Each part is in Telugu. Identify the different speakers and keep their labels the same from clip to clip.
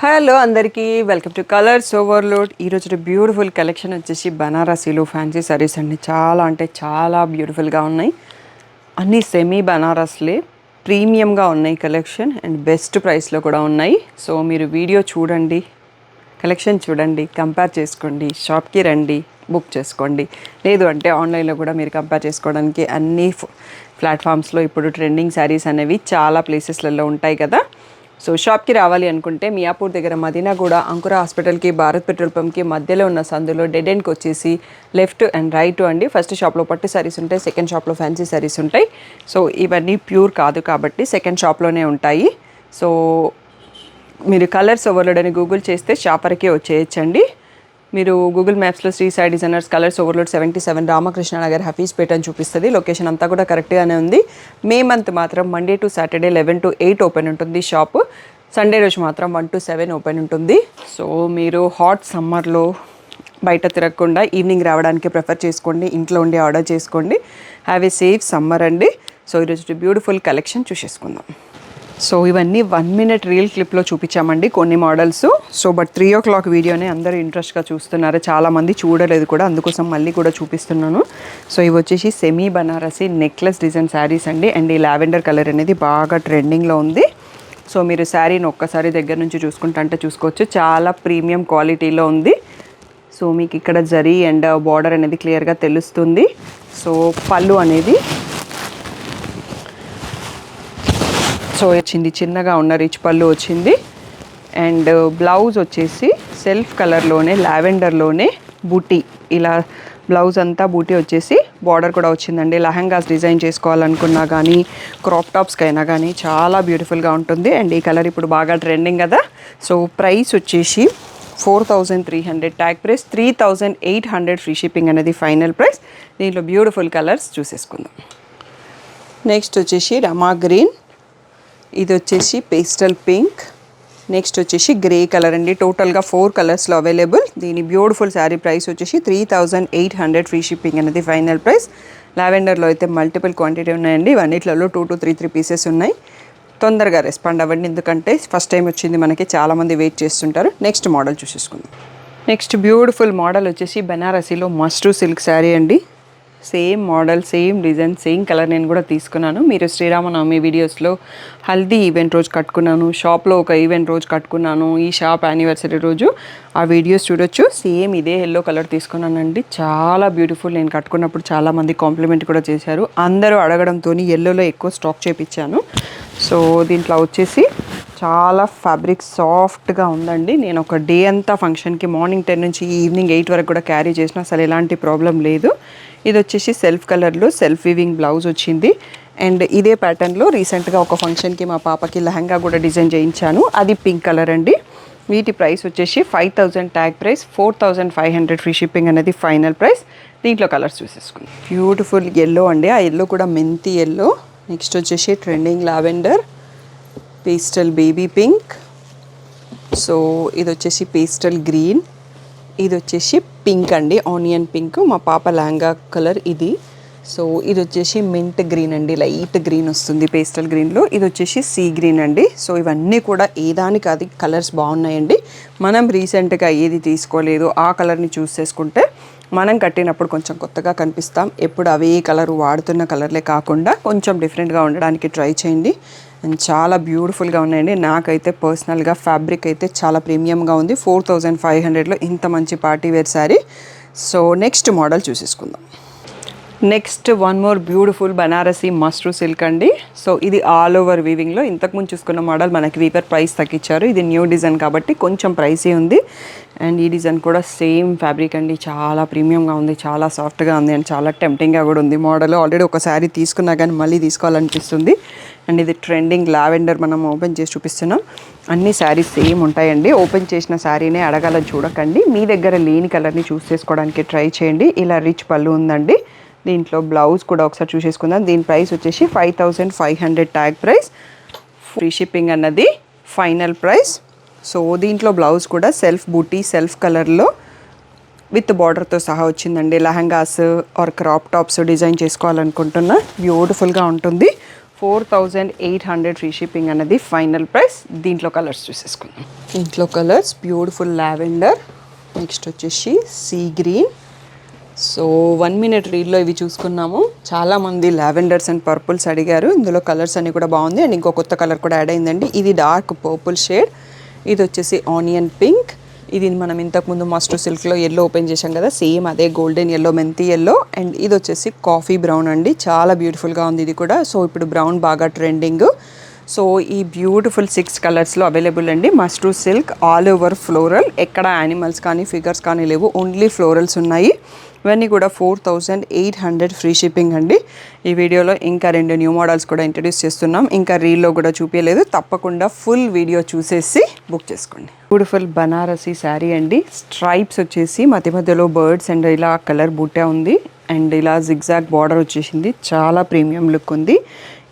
Speaker 1: హలో అందరికీ వెల్కమ్ టు కలర్స్ ఓవర్లోడ్. ఈరోజు బ్యూటిఫుల్ కలెక్షన్ వచ్చేసి బనారసీలో ఫ్యాన్సీ సారీస్ అండి. చాలా అంటే చాలా బ్యూటిఫుల్గా ఉన్నాయి. అన్నీ సెమీ బనారస్లే, ప్రీమియంగా ఉన్నాయి కలెక్షన్ అండ్ బెస్ట్ ప్రైస్లో కూడా ఉన్నాయి. సో మీరు వీడియో చూడండి, కలెక్షన్ చూడండి, కంపేర్ చేసుకోండి, షాప్కి రండి, బుక్ చేసుకోండి. లేదు అంటే ఆన్లైన్లో కూడా మీరు కంపేర్ చేసుకోవడానికి అన్ని ప్లాట్ఫామ్స్లో ఇప్పుడు ట్రెండింగ్ శారీస్ అనేవి చాలా ప్లేసెస్లలో ఉంటాయి కదా. సో షాప్కి రావాలి అనుకుంటే మియాపూర్ దగ్గర మదీనాగూడ అంకుర హాస్పిటల్కి భారత్ పెట్రోల్ పంప్కి మధ్యలో ఉన్న సందులో డెడ్ ఎండ్కి వచ్చేసి లెఫ్ట్ అండ్ రైట్ అండి. ఫస్ట్ షాప్లో పట్టు శారీస్ ఉంటాయి, సెకండ్ షాప్లో ఫ్యాన్సీ శారీస్ ఉంటాయి. సో ఇవన్నీ ప్యూర్ కాదు కాబట్టి సెకండ్ షాప్లోనే ఉంటాయి. సో మీరు కలర్స్ ఓవర్లోడ్ అని గూగుల్ చేస్తే షాపర్కే వచ్చేయచ్చండి. మీరు గూగుల్ మ్యాప్స్లో Shri Sai designers colours overload 77 Ramakrishna Nagar Hafeezpet అని చూపిస్తుంది. లొకేషన్ అంతా కూడా కరెక్ట్గానే ఉంది. మే మంత్ మాత్రం Monday to Saturday 11 to 8 open ఉంటుంది షాప్. సండే రోజు మాత్రం 1 to 7 ఓపెన్ ఉంటుంది. సో మీరు హాట్ సమ్మర్లో బయట తిరగకుండా ఈవినింగ్ రావడానికి ప్రిఫర్ చేసుకోండి, ఇంట్లో ఉండి ఆర్డర్ చేసుకోండి. హ్యావ్ ఏ సేఫ్ సమ్మర్ అండి. సో ఈరోజు బ్యూటిఫుల్ కలెక్షన్ చూసేసుకుందాం. సో ఇవన్నీ 1 minute రీల్ క్లిప్లో చూపించామండి కొన్ని మోడల్స్. సో బట్ 3 o'clock వీడియోనే అందరూ ఇంట్రెస్ట్గా చూస్తున్నారు, చాలామంది చూడలేదు కూడా, అందుకోసం మళ్ళీ కూడా చూపిస్తున్నాను. సో ఇవి వచ్చేసి semi Banarasi necklace design saris అండి. అండ్ ఈ లావెండర్ కలర్ అనేది బాగా ట్రెండింగ్లో ఉంది. సో మీరు శారీని ఒక్కసారి దగ్గర నుంచి చూసుకుంటే చూసుకోవచ్చు, చాలా ప్రీమియం క్వాలిటీలో ఉంది. సో మీకు ఇక్కడ జరీ అండ్ బార్డర్ అనేది క్లియర్గా తెలుస్తుంది. సో పళ్ళు అనేది సో వచ్చింది, చిన్నగా ఉన్న రిచ్ పళ్ళు వచ్చింది. అండ్ బ్లౌజ్ వచ్చేసి సెల్ఫ్ కలర్లోనే లావెండర్లోనే బూటీ, ఇలా బ్లౌజ్ అంతా బూటీ వచ్చేసి బార్డర్ కూడా వచ్చిందండి. లెహంగాస్ డిజైన్ చేసుకోవాలనుకున్నా కానీ క్రాప్ టాప్స్కి అయినా కానీ చాలా బ్యూటిఫుల్గా ఉంటుంది. అండ్ ఈ కలర్ ఇప్పుడు బాగా ట్రెండింగ్ కదా. సో ప్రైస్ వచ్చేసి 4300, ట్యాగ్ ప్రైస్ 3800, ఫ్రీ షిప్పింగ్ అనేది ఫైనల్ ప్రైస్. దీంట్లో బ్యూటిఫుల్ కలర్స్ చూసేసుకుందాం. నెక్స్ట్ వచ్చేసి రమా గ్రీన్, ఇది వచ్చేసి పేస్టల్ పింక్, నెక్స్ట్ వచ్చేసి గ్రే కలర్ అండి. టోటల్గా 4 కలర్స్లో అవైలబుల్. దీని బ్యూటిఫుల్ శారీ ప్రైస్ వచ్చేసి 3800, ఫ్రీ షిప్పింగ్ అనేది ఫైనల్ ప్రైస్. లావెండర్లో అయితే మల్టిపుల్ క్వాంటిటీ ఉన్నాయండి. ఇవన్నిట్లలో 2 to 3 పీసెస్ ఉన్నాయి. తొందరగా రెస్పాండ్ అవ్వండి, ఎందుకంటే ఫస్ట్ టైం వచ్చింది మనకి, చాలామంది వెయిట్ చేస్తుంటారు. నెక్స్ట్ మోడల్ చూసేసుకుందాం. నెక్స్ట్ బ్యూటిఫుల్ మోడల్ వచ్చేసి బనారసీలో మస్ట్రూ సిల్క్ శారీ అండి. Same model, same design, same colour నేను కూడా తీసుకున్నాను. మీరు శ్రీరామనవమి వీడియోస్లో హల్దీ ఈవెంట్ రోజు కట్టుకున్నాను, షాప్లో ఒక ఈవెంట్ రోజు కట్టుకున్నాను, ఈ షాప్ యానివర్సరీ రోజు ఆ వీడియోస్ చూడొచ్చు. సేమ్ ఇదే ఎల్లో కలర్ తీసుకున్నానండి, చాలా బ్యూటిఫుల్. నేను కట్టుకున్నప్పుడు చాలామంది కాంప్లిమెంట్ కూడా చేశారు, అందరూ అడగడంతో ఎల్లోలో ఎక్కువ స్టాక్ చేయించాను. సో దీంట్లో వచ్చేసి చాలా ఫ్యాబ్రిక్ సాఫ్ట్గా ఉందండి. నేను ఒక డే అంతా ఫంక్షన్కి మార్నింగ్ 10 నుంచి ఈవినింగ్ 8 వరకు కూడా క్యారీ చేసిన అసలు ఎలాంటి ప్రాబ్లం లేదు. ఇది వచ్చేసి సెల్ఫ్ కలర్లో సెల్ఫ్ వీవింగ్ బ్లౌజ్ వచ్చింది. అండ్ ఇదే ప్యాటర్న్లో రీసెంట్గా ఒక ఫంక్షన్కి మా పాపకి లెహంగా కూడా డిజైన్ చేయించాను, అది పింక్ కలర్ అండి. వీటి ప్రైస్ వచ్చేసి 5000, ట్యాగ్ ప్రైస్ 4500, ఫ్రీ షిప్పింగ్ అనేది ఫైనల్ ప్రైస్. దీంట్లో కలర్స్ చూసేసుకుందాం. బ్యూటిఫుల్ ఎల్లో అండి, ఆ ఎల్లో కూడా మెంతి ఎల్లో. నెక్స్ట్ వచ్చేసి trending lavender, pastel baby pink. So ఇది వచ్చేసి పేస్టల్ గ్రీన్, ఇది వచ్చేసి పింక్ అండి, ఆనియన్ పింక్, మా పాప లెహంగా కలర్ ఇది. సో ఇది వచ్చేసి మింట్ గ్రీన్ అండి, లైట్ గ్రీన్ వస్తుంది పేస్టల్ గ్రీన్లో. ఇది వచ్చేసి సీ గ్రీన్ అండి. సో ఇవన్నీ కూడా ఏదానికి అది కలర్స్ బాగున్నాయండి. మనం రీసెంట్గా ఏది తీసుకోలేదు ఆ కలర్ని చూస్ చేసుకుంటే మనం కట్టినప్పుడు కొంచెం కొత్తగా కనిపిస్తాం. ఎప్పుడు అవే కలర్ వాడుతున్న కలర్లే కాకుండా కొంచెం డిఫరెంట్గా ఉండడానికి ట్రై చేయండి. అండ్ చాలా బ్యూటిఫుల్గా ఉన్నాయండి. నాకైతే పర్సనల్గా ఫ్యాబ్రిక్ అయితే చాలా ప్రీమియంగా ఉంది. 4500లో ఇంత మంచి party wear sari. So next model చూసేసుకుందాం. Next one more beautiful Banarasi మస్ట్రూ సిల్క్ అండి. సో ఇది ఆల్ ఓవర్ వీవింగ్లో. ఇంతకుముందు చూసుకున్న మోడల్ మనకి వీవర్ ప్రైస్ తగ్గించారు, ఇది న్యూ డిజైన్ కాబట్టి కొంచెం ప్రైసీ ఉంది. అండ్ ఈ డిజైన్ కూడా సేమ్ ఫ్యాబ్రిక్ అండి, చాలా ప్రీమియంగా ఉంది, చాలా సాఫ్ట్గా ఉంది అండ్ చాలా టెంప్టింగ్గా కూడా ఉంది. మోడల్ ఆల్రెడీ ఒక శారీ తీసుకున్నా కానీ మళ్ళీ తీసుకోవాలనిపిస్తుంది. అండ్ ఇది ట్రెండింగ్ లావెండర్, మనం ఓపెన్ చేసి చూపిస్తున్నాం. అన్ని శారీస్ సేమ్ ఉంటాయండి, ఓపెన్ చేసిన శారీనే అడగాలని చూడకండి. మీ దగ్గర లేని కలర్ని చూస్ చేసుకోవడానికి ట్రై చేయండి. ఇలా రిచ్ పళ్ళు ఉందండి. దీంట్లో బ్లౌజ్ కూడా ఒకసారి చూసేసుకుందాం. దీని ప్రైస్ వచ్చేసి 5500, ట్యాగ్ ప్రైస్, ఫ్రీ షిప్పింగ్ అన్నది ఫైనల్ ప్రైస్. సో దీంట్లో బ్లౌజ్ కూడా సెల్ఫ్ బూటీ సెల్ఫ్ కలర్లో విత్ బార్డర్తో సహా వచ్చిందండి. Lehengas or crop tops design చేసుకోవాలనుకుంటున్నా బ్యూటిఫుల్గా ఉంటుంది. 4800 ఫ్రీ షిప్పింగ్ అనేది ఫైనల్ ప్రైస్. దీంట్లో కలర్స్ చూసేసుకుందాం. దీంట్లో కలర్స్ బ్యూటిఫుల్ లావెండర్, నెక్స్ట్ వచ్చేసి సీ గ్రీన్. సో 1 minute రీల్లో ఇవి చూసుకున్నాము. చాలామంది లావెండర్స్ అండ్ పర్పుల్స్ అడిగారు. ఇందులో కలర్స్ అన్నీ కూడా బాగుంది. అండ్ ఇంకో కొత్త కలర్ కూడా యాడ్ అయిందండి. ఇది డార్క్ పర్పుల్ షేడ్, ఇది వచ్చేసి ఆనియన్ పింక్, ఇది మనం ఇంతకుముందు మస్టర్ సిల్క్లో ఎల్లో ఓపెన్ చేసాం కదా, సేమ్ అదే గోల్డెన్ ఎల్లో, మెంతి ఎల్లో. అండ్ ఇది వచ్చేసి కాఫీ బ్రౌన్ అండి, చాలా బ్యూటిఫుల్గా ఉంది ఇది కూడా. సో ఇప్పుడు బ్రౌన్ బాగా ట్రెండింగ్. సో ఈ బ్యూటిఫుల్ 6 కలర్స్లో అవైలబుల్ అండి. Mustard silk all over floral, ఎక్కడ యానిమల్స్ కానీ ఫిగర్స్ కానీ లేవు, ఓన్లీ ఫ్లోరల్స్ ఉన్నాయి. ఇవన్నీ కూడా 4800 ఫ్రీ షిప్పింగ్ అండి. ఈ వీడియోలో ఇంకా 2 న్యూ మోడల్స్ కూడా ఇంట్రడ్యూస్ చేస్తున్నాం. ఇంకా రీల్లో కూడా చూపించలేదు, తప్పకుండా ఫుల్ వీడియో చూసేసి బుక్ చేసుకోండి. బ్యూటిఫుల్ బనారసీ శారీ అండి. స్ట్రైప్స్ వచ్చేసి మధ్య మధ్యలో బర్డ్స్ అండ్ ఇలా కలర్ బూటా ఉంది. అండ్ ఇలా జిగ్జాగ్ బార్డర్ వచ్చేసింది, చాలా ప్రీమియం లుక్ ఉంది.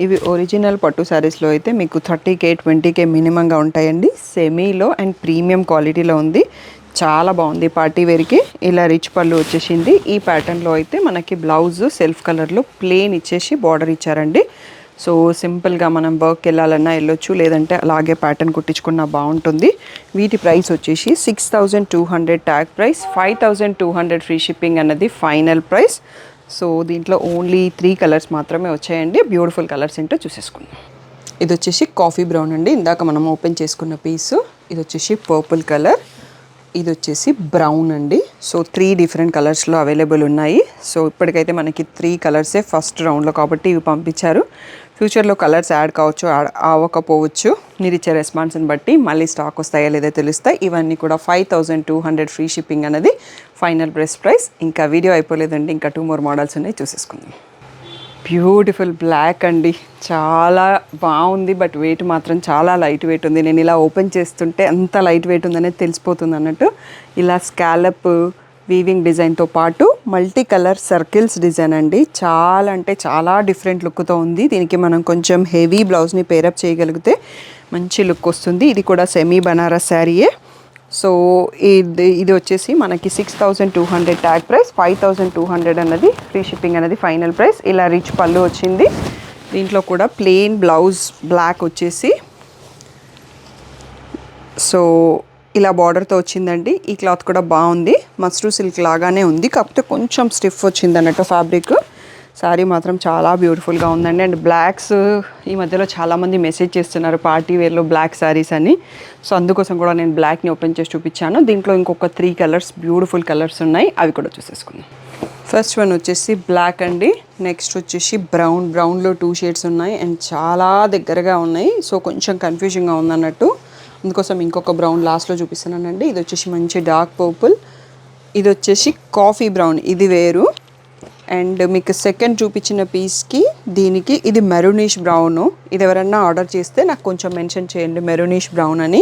Speaker 1: ఇవి ఒరిజినల్ పట్టు శారీస్లో అయితే మీకు 30K 20K మినిమంగా ఉంటాయండి. సెమీలో అండ్ ప్రీమియం క్వాలిటీలో ఉంది, చాలా బాగుంది. పార్టీ వేర్కి ఇలా రిచ్ పళ్ళు వచ్చేసింది. ఈ ప్యాటర్న్లో అయితే మనకి బ్లౌజ్ సెల్ఫ్ కలర్లో ప్లెయిన్ ఇచ్చేసి బార్డర్ ఇచ్చారండి. సో సింపుల్గా మనం వర్క్ వెళ్ళాలన్నా వెళ్ళొచ్చు, లేదంటే అలాగే ప్యాటర్న్ కుట్టించుకున్నా బాగుంటుంది. వీటి ప్రైస్ వచ్చేసి 6200 ట్యాగ్ ప్రైస్, 5200 ఫ్రీ షిప్పింగ్ అన్నది ఫైనల్ ప్రైస్. సో దీంట్లో ఓన్లీ 3 కలర్స్ మాత్రమే వచ్చాయండి. బ్యూటిఫుల్ కలర్స్ ఏంటో చూసేసుకుందాం. ఇది వచ్చేసి కాఫీ బ్రౌన్ అండి, ఇందాక మనం ఓపెన్ చేసుకున్న పీసు. ఇది వచ్చేసి పర్పుల్ కలర్, ఇది వచ్చేసి బ్రౌన్ అండి. సో 3 డిఫరెంట్ కలర్స్లో అవైలబుల్ ఉన్నాయి. సో ఇప్పటికైతే మనకి 3 కలర్సే ఫస్ట్ రౌండ్లో కాబట్టి ఇవి పంపించారు. ఫ్యూచర్లో కలర్స్ యాడ్ కావచ్చు, యాడ్ అవ్వకపోవచ్చు. మీరు ఇచ్చే రెస్పాన్స్ని బట్టి మళ్ళీ స్టాక్ వస్తాయా లేదా తెలుస్తాయి. ఇవన్నీ కూడా 5200 ఫ్రీ షిప్పింగ్ అనేది ఫైనల్ ప్రైస్. ఇంకా వీడియో అయిపోలేదండి, ఇంకా 2 more మోడల్స్ ఉన్నాయి, చూసేసుకుందాం. బ్యూటిఫుల్ బ్లాక్ అండి, చాలా బాగుంది. బట్ వెయిట్ మాత్రం చాలా లైట్ వెయిట్ ఉంది. నేను ఇలా ఓపెన్ చేస్తుంటే అంత లైట్ వెయిట్ ఉందనేది తెలిసిపోతుంది అన్నట్టు. ఇలా స్కాలప్ వీవింగ్ డిజైన్తో పాటు మల్టీ కలర్ సర్కిల్స్ డిజైన్ అండి. చాలా అంటే చాలా డిఫరెంట్ లుక్తో ఉంది. దీనికి మనం కొంచెం హెవీ బ్లౌజ్ని పేరప్ చేయగలిగితే మంచి లుక్ వస్తుంది. ఇది కూడా సెమీ బనారస్ శారీయే. సో ఇది వచ్చేసి మనకి 6200 ట్యాగ్ ప్రైస్, 5200 అన్నది ఫ్రీ షిప్పింగ్ అనేది ఫైనల్ ప్రైస్. ఇలా రిచ్ పళ్ళు వచ్చింది. దీంట్లో కూడా ప్లెయిన్ బ్లౌజ్ బ్లాక్ వచ్చేసి సో ఇలా బార్డర్తో వచ్చిందండి. ఈ క్లాత్ కూడా బాగుంది, మస్టర్డ్ సిల్క్ లాగానే ఉంది, కాకపోతే కొంచెం స్టిఫ్ వచ్చింది అన్నట్టు ఫ్యాబ్రిక్. శారీ మాత్రం చాలా బ్యూటిఫుల్గా ఉందండి. అండ్ బ్లాక్స్ ఈ మధ్యలో చాలామంది మెసేజ్ చేస్తున్నారు పార్టీ వేర్లో బ్లాక్ శారీస్ అని. సో అందుకోసం కూడా నేను బ్లాక్ని ఓపెన్ చేసి చూపించాను. దీంట్లో ఇంకొక 3 కలర్స్ బ్యూటిఫుల్ కలర్స్ ఉన్నాయి, అవి కూడా చూసేసుకుందాం. ఫస్ట్ వన్ వచ్చేసి బ్లాక్ అండి, నెక్స్ట్ వచ్చేసి బ్రౌన్లో 2 షేడ్స్ ఉన్నాయి అండ్ చాలా దగ్గరగా ఉన్నాయి. సో కొంచెం కన్ఫ్యూజింగ్గా ఉందన్నట్టు, అందుకోసం ఇంకొక బ్రౌన్ లాస్ట్లో చూపిస్తున్నానండి. ఇది వచ్చేసి మంచి డార్క్ పర్పుల్, ఇది వచ్చేసి కాఫీ బ్రౌన్, ఇది వేరు. అండ్ మీకు సెకండ్ చూపించిన పీస్కి దీనికి ఇది మెరూనిష్ బ్రౌన్. ఇది ఎవరన్నా ఆర్డర్ చేస్తే నాకు కొంచెం మెన్షన్ చేయండి మెరూనిష్ బ్రౌన్ అని.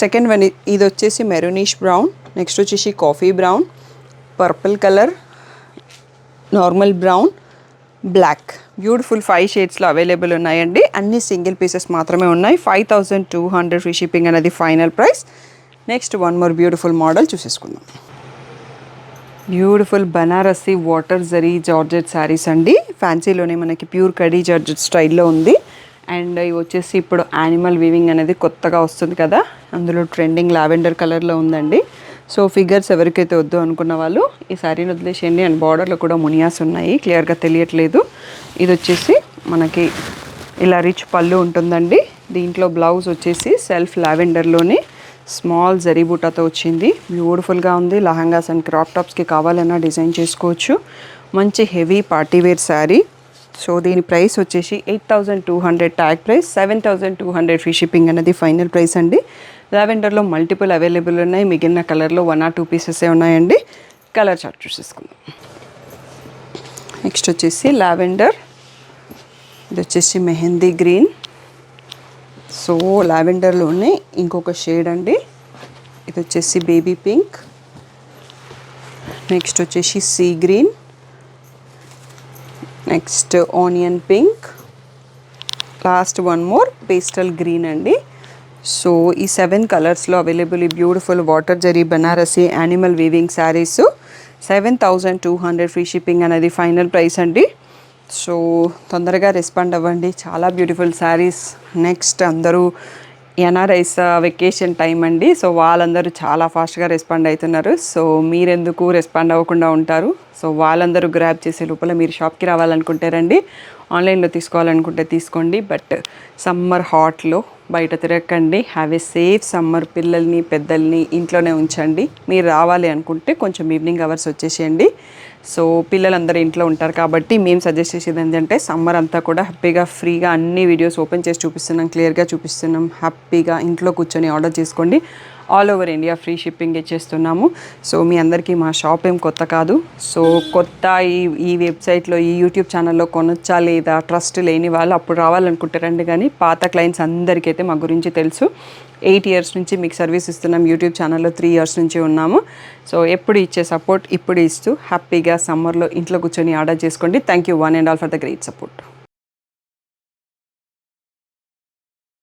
Speaker 1: సెకండ్ వన్ ఇది వచ్చేసి మెరూనిష్ బ్రౌన్, నెక్స్ట్ వచ్చేసి coffee brown, purple colour, normal brown, black. Beautiful 5 షేడ్స్లో అవైలబుల్ ఉన్నాయండి. అన్ని సింగిల్ పీసెస్ మాత్రమే ఉన్నాయి. 5200 ఫ్రీ షిప్పింగ్ అనేది final price. Next 1 more beautiful model చూసేసుకుందాం. Beautiful Banarasi water zari georgette saris అండి. ఫ్యాన్సీలోనే మనకి ప్యూర్ కడీ జార్జెట్ స్టైల్లో ఉంది. అండ్ ఇవి వచ్చేసి ఇప్పుడు యానిమల్ వీవింగ్ అనేది కొత్తగా వస్తుంది కదా, అందులో ట్రెండింగ్ లావెండర్ కలర్లో ఉందండి. సో ఫిగర్స్ ఎవరికైతే వద్దు అనుకున్న వాళ్ళు ఈ శారీని వదిలేసేయండి. అండ్ బార్డర్లో కూడా మునియాస్ ఉన్నాయి, క్లియర్గా తెలియట్లేదు. ఇది వచ్చేసి మనకి ఇలా రిచ్ పళ్ళు ఉంటుందండి. దీంట్లో బ్లౌజ్ వచ్చేసి సెల్ఫ్ లావెండర్లోనే స్మాల్ జరీ బూటాతో వచ్చింది. బ్యూటిఫుల్గా ఉంది. లహంగాస్ అండ్ క్రాప్ టాప్స్కి కావాలన్నా డిజైన్ చేసుకోవచ్చు. మంచి హెవీ పార్టీవేర్ శారీ. సో దీని ప్రైస్ వచ్చేసి 8200 ట్యాగ్ ప్రైస్, 7200 ఫ్రీ షిప్పింగ్ అనేది ఫైనల్ ప్రైస్ అండి. లావెండర్లో మల్టిపుల్ అవైలబుల్ ఉన్నాయి, మిగిలిన కలర్లో 1 or 2 పీసెసే ఉన్నాయండి. కలర్ చార్ట్ చూసేసుకుందాం. నెక్స్ట్ వచ్చేసి లావెండర్, ఇది వచ్చేసి మెహందీ గ్రీన్. సో లావెండర్లోనే ఇంకొక షేడ్ అండి, ఇది వచ్చేసి బేబీ పింక్, నెక్స్ట్ వచ్చేసి sea green, next onion pink, last 1 more pastel green అండి. సో ఈ 7 కలర్స్లో అవైలబుల్ ఈ beautiful water zari Banarasi animal weaving saris 7200 free shipping అనేది ఫైనల్ ప్రైస్ అండి. సో తొందరగా రెస్పాండ్ అవ్వండి, చాలా బ్యూటిఫుల్ శారీస్. నెక్స్ట్ అందరూ ఎన్ఆర్ఐస్ వెకేషన్ టైం అండి, సో వాళ్ళందరూ చాలా ఫాస్ట్గా రెస్పాండ్ అవుతున్నారు. సో మీరెందుకు రెస్పాండ్ అవ్వకుండా ఉంటారు? సో వాళ్ళందరూ గ్రాబ్ చేసే లోపల మీరు షాప్కి రావాలనుకుంటే రండి, ఆన్లైన్లో తీసుకోవాలనుకుంటే తీసుకోండి. బట్ సమ్మర్ హాట్లో బయట తిరగకండి. Have a safe summer. పిల్లల్ని పెద్దల్ని ఇంట్లోనే ఉంచండి. మీరు రావాలి అనుకుంటే కొంచెం ఈవినింగ్ అవర్స్ వచ్చేసేయండి. సో పిల్లలందరూ ఇంట్లో ఉంటారు కాబట్టి మేము సజెస్ట్ చేసేది ఏంటంటే సమ్మర్ అంతా కూడా హ్యాపీగా ఫ్రీగా అన్ని వీడియోస్ ఓపెన్ చేసి చూపిస్తున్నాం, క్లియర్గా చూపిస్తున్నాం. హ్యాపీగా ఇంట్లో కూర్చొని ఆర్డర్ చేసుకోండి. All over India free shipping ఇచ్చేస్తున్నాము. సో మీ అందరికీ మా షాప్ ఏం కొత్త కాదు. సో కొత్త ఈ వెబ్సైట్లో ఈ యూట్యూబ్ ఛానల్లో కొనొచ్చా లేదా ట్రస్ట్ లేని వాళ్ళు అప్పుడు రావాలనుకుంటారండి. కానీ పాత క్లయింట్స్ అందరికైతే మా గురించి తెలుసు. 8 years నుంచి మీకు సర్వీస్ ఇస్తున్నాం. యూట్యూబ్ ఛానల్లో 3 years నుంచి ఉన్నాము. సో ఎప్పుడు ఇచ్చే సపోర్ట్ ఇప్పుడు ఇస్తూ హ్యాపీగా సమ్మర్లో ఇంట్లో కూర్చొని ఆర్డర్ చేసుకోండి. Thank you one and all for the great support.